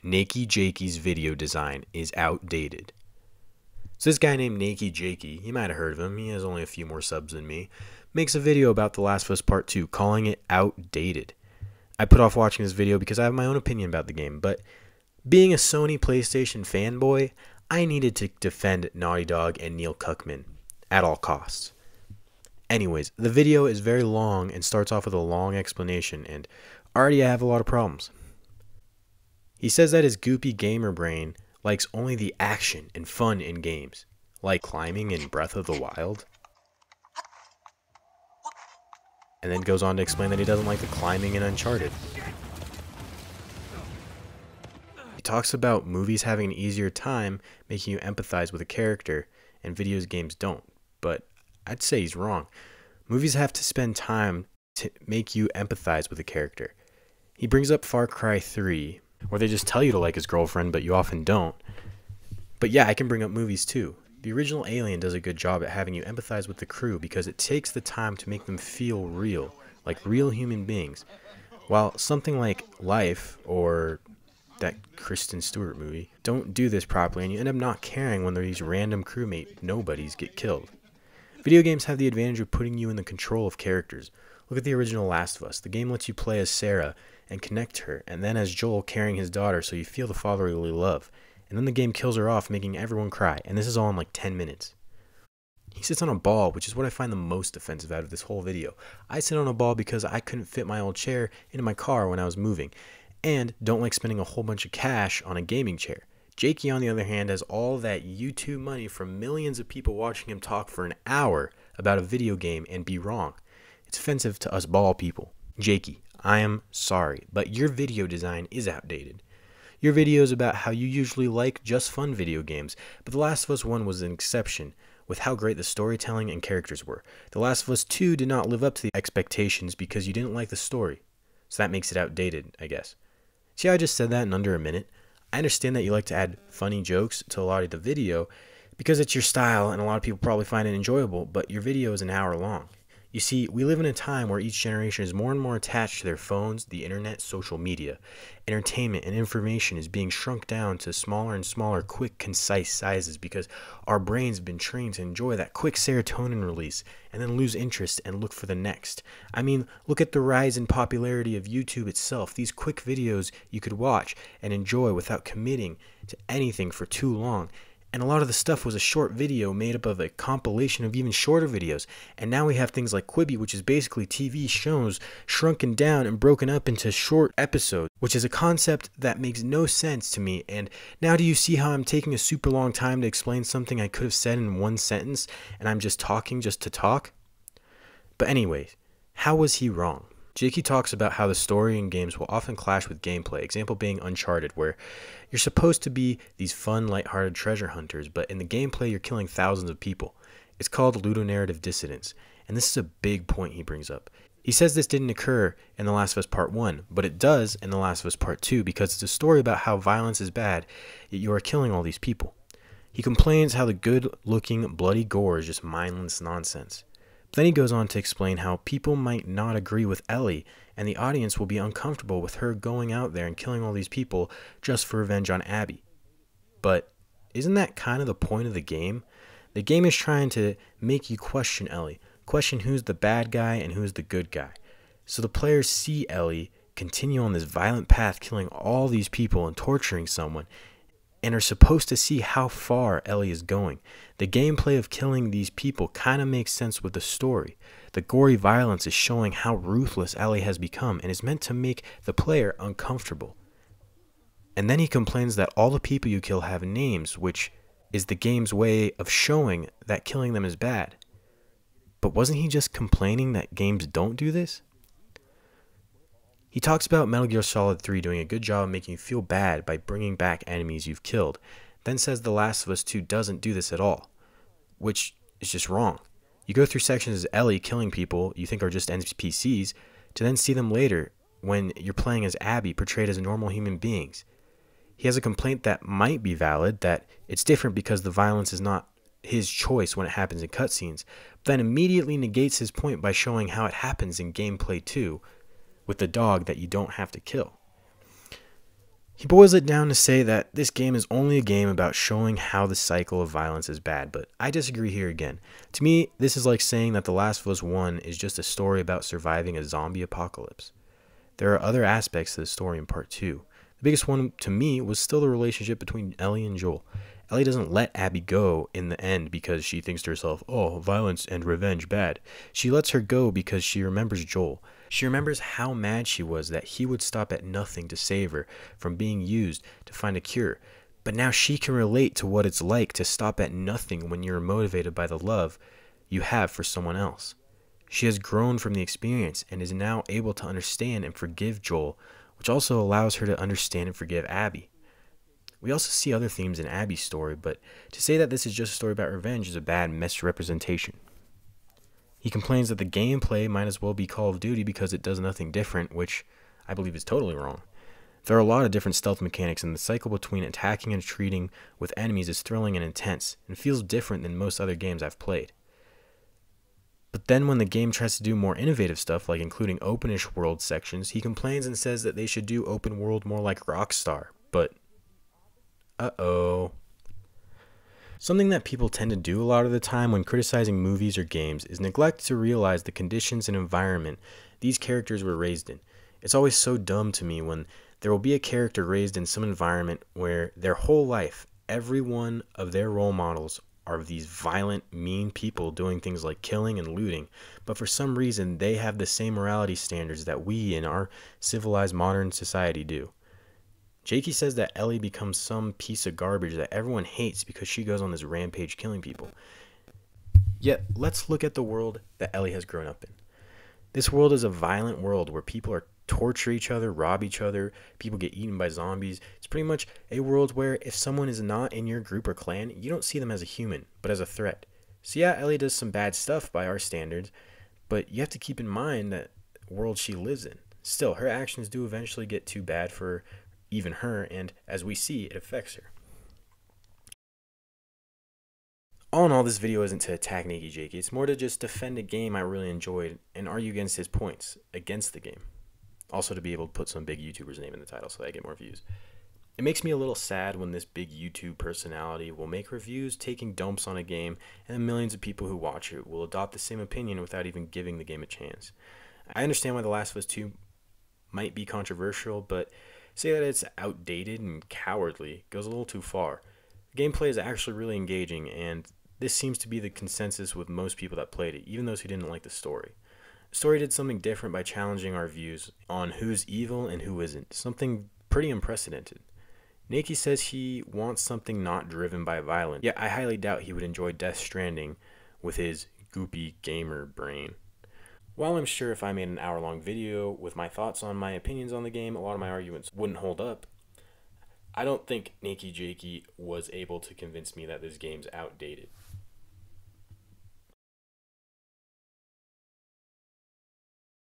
Nakey Jakey's video design is outdated. So this guy named Nakey Jakey, you might have heard of him, he has only a few more subs than me, makes a video about The Last of Us Part 2, calling it outdated. I put off watching this video because I have my own opinion about the game, but being a Sony PlayStation fanboy, I needed to defend Naughty Dog and Neil Cuckman at all costs. Anyways, the video is very long and starts off with a long explanation, and already I have a lot of problems. He says that his goopy gamer brain likes only the action and fun in games, like climbing in Breath of the Wild. And then goes on to explain that he doesn't like the climbing in Uncharted. He talks about movies having an easier time making you empathize with a character, and video games don't, but I'd say he's wrong. Movies have to spend time to make you empathize with a character. He brings up Far Cry 3, where they just tell you to like his girlfriend, but you often don't. But yeah, I can bring up movies too. The original Alien does a good job at having you empathize with the crew because it takes the time to make them feel real, like real human beings. While something like Life, or that Kristen Stewart movie, don't do this properly, and you end up not caring when these random crewmate nobodies get killed. Video games have the advantage of putting you in the control of characters. Look at the original Last of Us. The game lets you play as Sarah and connect to her, and then as Joel carrying his daughter so you feel the fatherly love. And then the game kills her off, making everyone cry, and this is all in like 10 minutes. He sits on a ball, which is what I find the most offensive out of this whole video. I sit on a ball because I couldn't fit my old chair into my car when I was moving, and don't like spending a whole bunch of cash on a gaming chair. Jakey, on the other hand, has all that YouTube money from millions of people watching him talk for an hour about a video game and be wrong. It's offensive to us ball people. Jakey, I am sorry, but your video design is outdated. Your video is about how you usually like just fun video games, but The Last of Us 1 was an exception with how great the storytelling and characters were. The Last of Us 2 did not live up to the expectations because you didn't like the story, so that makes it outdated, I guess. See how I just said that in under a minute? I understand that you like to add funny jokes to a lot of the video because it's your style and a lot of people probably find it enjoyable, but your video is an hour long. You see, we live in a time where each generation is more and more attached to their phones, the internet, social media. Entertainment and information is being shrunk down to smaller and smaller, quick, concise sizes because our brains have been trained to enjoy that quick serotonin release and then lose interest and look for the next. I mean, look at the rise in popularity of YouTube itself. These quick videos you could watch and enjoy without committing to anything for too long. And a lot of the stuff was a short video made up of a compilation of even shorter videos. And now we have things like Quibi, which is basically TV shows shrunken down and broken up into short episodes, which is a concept that makes no sense to me. And now do you see how I'm taking a super long time to explain something I could have said in one sentence, and I'm just talking just to talk? But anyways, how was he wrong? Jakey talks about how the story in games will often clash with gameplay, example being Uncharted, where you're supposed to be these fun, lighthearted treasure hunters, but in the gameplay you're killing thousands of people. It's called ludonarrative dissonance, and this is a big point he brings up. He says this didn't occur in The Last of Us Part 1, but it does in The Last of Us Part 2 because it's a story about how violence is bad, yet you are killing all these people. He complains how the good-looking, bloody gore is just mindless nonsense. Then he goes on to explain how people might not agree with Ellie, and the audience will be uncomfortable with her going out there and killing all these people just for revenge on Abby. But isn't that kind of the point of the game? The game is trying to make you question Ellie, question who's the bad guy and who's the good guy. So the players see Ellie continue on this violent path, killing all these people and torturing someone, and are supposed to see how far Ellie is going. The gameplay of killing these people kind of makes sense with the story. The gory violence is showing how ruthless Ellie has become and is meant to make the player uncomfortable. And then he complains that all the people you kill have names, which is the game's way of showing that killing them is bad. But wasn't he just complaining that games don't do this? He talks about Metal Gear Solid 3 doing a good job of making you feel bad by bringing back enemies you've killed, then says The Last of Us 2 doesn't do this at all, which is just wrong. You go through sections as Ellie killing people you think are just NPCs, to then see them later when you're playing as Abby portrayed as normal human beings. He has a complaint that might be valid, that it's different because the violence is not his choice when it happens in cutscenes, but then immediately negates his point by showing how it happens in gameplay too, with the dog that you don't have to kill. He boils it down to say that this game is only a game about showing how the cycle of violence is bad, but I disagree here again. To me, this is like saying that The Last of Us 1 is just a story about surviving a zombie apocalypse. There are other aspects to the story in part 2. The biggest one to me was still the relationship between Ellie and Joel. Ellie doesn't let Abby go in the end because she thinks to herself, oh, violence and revenge bad. She lets her go because she remembers Joel. She remembers how mad she was that he would stop at nothing to save her from being used to find a cure. But now she can relate to what it's like to stop at nothing when you're motivated by the love you have for someone else. She has grown from the experience and is now able to understand and forgive Joel, which also allows her to understand and forgive Abby. We also see other themes in Abby's story, but to say that this is just a story about revenge is a bad misrepresentation. He complains that the gameplay might as well be Call of Duty because it does nothing different, which I believe is totally wrong. There are a lot of different stealth mechanics, and the cycle between attacking and retreating with enemies is thrilling and intense, and feels different than most other games I've played. But then when the game tries to do more innovative stuff, like including openish world sections, he complains and says that they should do open world more like Rockstar, but uh-oh. Something that people tend to do a lot of the time when criticizing movies or games is neglect to realize the conditions and environment these characters were raised in. It's always so dumb to me when there will be a character raised in some environment where their whole life, every one of their role models are these violent, mean people doing things like killing and looting, but for some reason they have the same morality standards that we in our civilized modern society do. Jakey says that Ellie becomes some piece of garbage that everyone hates because she goes on this rampage killing people. Yet, let's look at the world that Ellie has grown up in. This world is a violent world where people torture each other, rob each other, people get eaten by zombies. It's pretty much a world where if someone is not in your group or clan, you don't see them as a human, but as a threat. So yeah, Ellie does some bad stuff by our standards, but you have to keep in mind that world she lives in. Still, her actions do eventually get too bad for even her, and as we see, it affects her. All in all, this video isn't to attack Nakey Jakey, it's more to just defend a game I really enjoyed and argue against his points against the game. Also to be able to put some big YouTuber's name in the title so that I get more views. It makes me a little sad when this big YouTube personality will make reviews taking dumps on a game and the millions of people who watch it will adopt the same opinion without even giving the game a chance. I understand why The Last of Us 2 might be controversial, but say that it's outdated and cowardly goes a little too far. The gameplay is actually really engaging, and this seems to be the consensus with most people that played it, even those who didn't like the story. The story did something different by challenging our views on who's evil and who isn't, something pretty unprecedented. Nakey says he wants something not driven by violence, yet I highly doubt he would enjoy Death Stranding with his goopy gamer brain. While I'm sure if I made an hour-long video with my thoughts on my opinions on the game, a lot of my arguments wouldn't hold up, I don't think Nakey Jakey was able to convince me that this game's outdated.